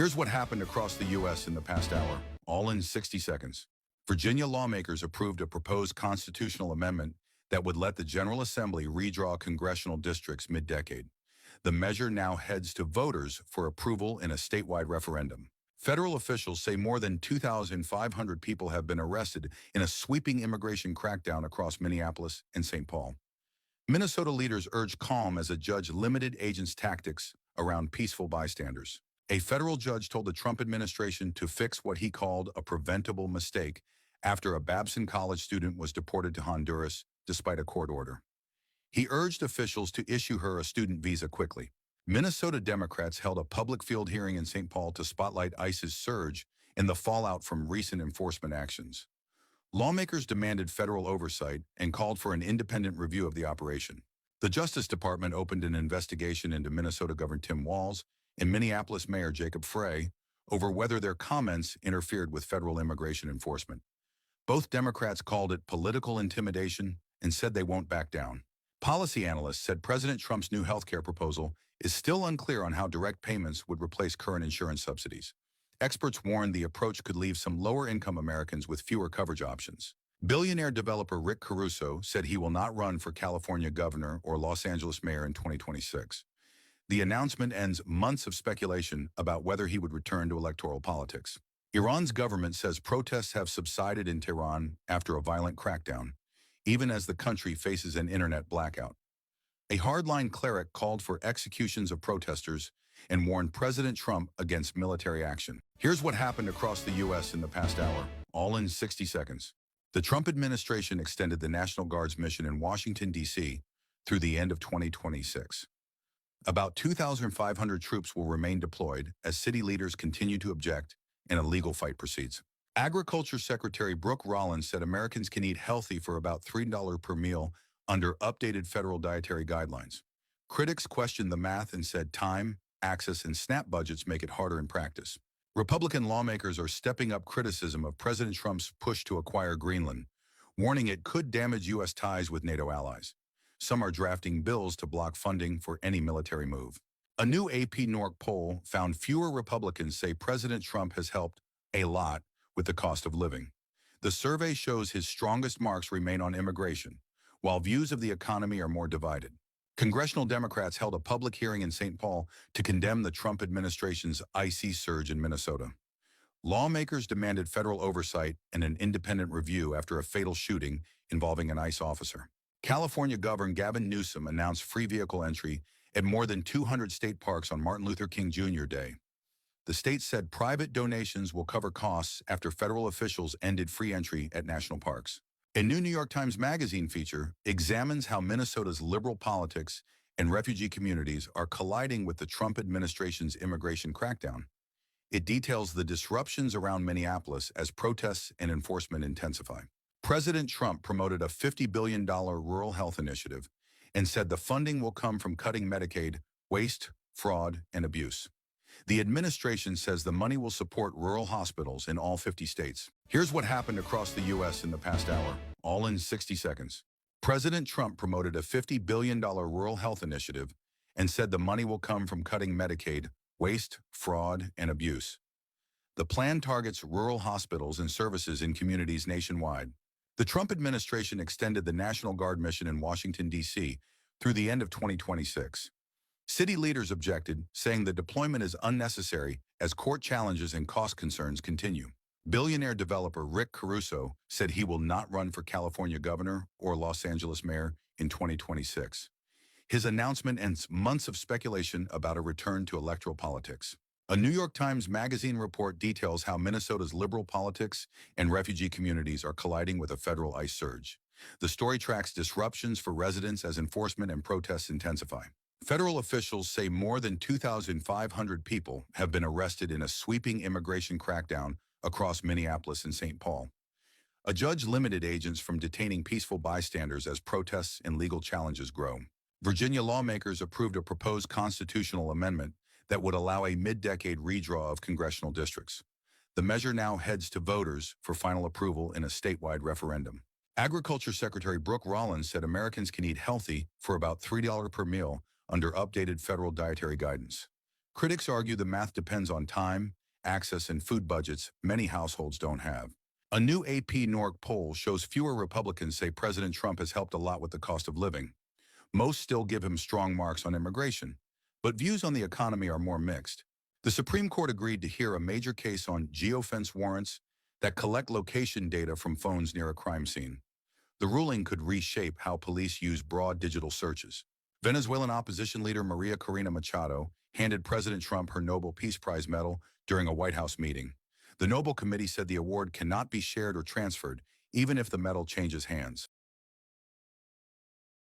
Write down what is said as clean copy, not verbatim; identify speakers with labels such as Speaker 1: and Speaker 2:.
Speaker 1: Here's what happened across the U.S. in the past hour, all in 60 seconds. Virginia lawmakers approved a proposed constitutional amendment that would let the General Assembly redraw congressional districts mid-decade. The measure now heads to voters for approval in a statewide referendum. Federal officials say more than 2,500 people have been arrested in a sweeping immigration crackdown across Minneapolis and St. Paul. Minnesota leaders urge calm as a judge limited agents' tactics around peaceful bystanders. A federal judge told the Trump administration to fix what he called a preventable mistake after a Babson College student was deported to Honduras despite a court order. He urged officials to issue her a student visa quickly. Minnesota Democrats held a public field hearing in St. Paul to spotlight ICE's surge and the fallout from recent enforcement actions. Lawmakers demanded federal oversight and called for an independent review of the operation. The Justice Department opened an investigation into Minnesota Governor Tim Walz and Minneapolis Mayor Jacob Frey over whether their comments interfered with federal immigration enforcement. Both Democrats called it political intimidation and said they won't back down. Policy analysts said President Trump's new health care proposal is still unclear on how direct payments would replace current insurance subsidies. Experts warned the approach could leave some lower-income Americans with fewer coverage options. Billionaire developer Rick Caruso said he will not run for California governor or Los Angeles mayor in 2026. The announcement ends months of speculation about whether he would return to electoral politics. Iran's government says protests have subsided in Tehran after a violent crackdown, even as the country faces an internet blackout. A hardline cleric called for executions of protesters and warned President Trump against military action. Here's what happened across the U.S. in the past hour, all in 60 seconds. The Trump administration extended the National Guard's mission in Washington, D.C. through the end of 2026. About 2,500 troops will remain deployed as city leaders continue to object and a legal fight proceeds. Agriculture Secretary Brooke Rollins said Americans can eat healthy for about $3 per meal under updated federal dietary guidelines. Critics questioned the math and said time, access, and SNAP budgets make it harder in practice. Republican lawmakers are stepping up criticism of President Trump's push to acquire Greenland, warning it could damage U.S. ties with NATO allies. Some are drafting bills to block funding for any military move. A new AP NORC poll found fewer Republicans say President Trump has helped a lot with the cost of living. The survey shows his strongest marks remain on immigration, while views of the economy are more divided. Congressional Democrats held a public hearing in St. Paul to condemn the Trump administration's ICE surge in Minnesota. Lawmakers demanded federal oversight and an independent review after a fatal shooting involving an ICE officer. California Governor Gavin Newsom announced free vehicle entry at more than 200 state parks on Martin Luther King Jr. Day. The state said private donations will cover costs after federal officials ended free entry at national parks. A new New York Times Magazine feature examines how Minnesota's liberal politics and refugee communities are colliding with the Trump administration's immigration crackdown. It details the disruptions around Minneapolis as protests and enforcement intensify. President Trump promoted a $50 billion rural health initiative and said the funding will come from cutting Medicaid, waste, fraud, and abuse. The administration says the money will support rural hospitals in all 50 states. Here's what happened across the U.S. in the past hour, all in 60 seconds. President Trump promoted a $50 billion rural health initiative and said the money will come from cutting Medicaid, waste, fraud, and abuse. The plan targets rural hospitals and services in communities nationwide. The Trump administration extended the National Guard mission in Washington, D.C. through the end of 2026. City leaders objected, saying the deployment is unnecessary as court challenges and cost concerns continue. Billionaire developer Rick Caruso said he will not run for California governor or Los Angeles mayor in 2026. His announcement ends months of speculation about a return to electoral politics. A New York Times Magazine report details how Minnesota's liberal politics and refugee communities are colliding with a federal ICE surge. The story tracks disruptions for residents as enforcement and protests intensify. Federal officials say more than 2,500 people have been arrested in a sweeping immigration crackdown across Minneapolis and St. Paul. A judge limited agents from detaining peaceful bystanders as protests and legal challenges grow. Virginia lawmakers approved a proposed constitutional amendment that would allow a mid-decade redraw of congressional districts. The measure now heads to voters for final approval in a statewide referendum. Agriculture Secretary Brooke Rollins said Americans can eat healthy for about $3 per meal under updated federal dietary guidance. Critics argue the math depends on time, access, and food budgets many households don't have. A new AP NORC poll shows fewer Republicans say President Trump has helped a lot with the cost of living. Most still give him strong marks on immigration, but views on the economy are more mixed. The Supreme Court agreed to hear a major case on geofence warrants that collect location data from phones near a crime scene. The ruling could reshape how police use broad digital searches. Venezuelan opposition leader Maria Corina Machado handed President Trump her Nobel Peace Prize medal during a White House meeting. The Nobel Committee said the award cannot be shared or transferred, even if the medal changes hands.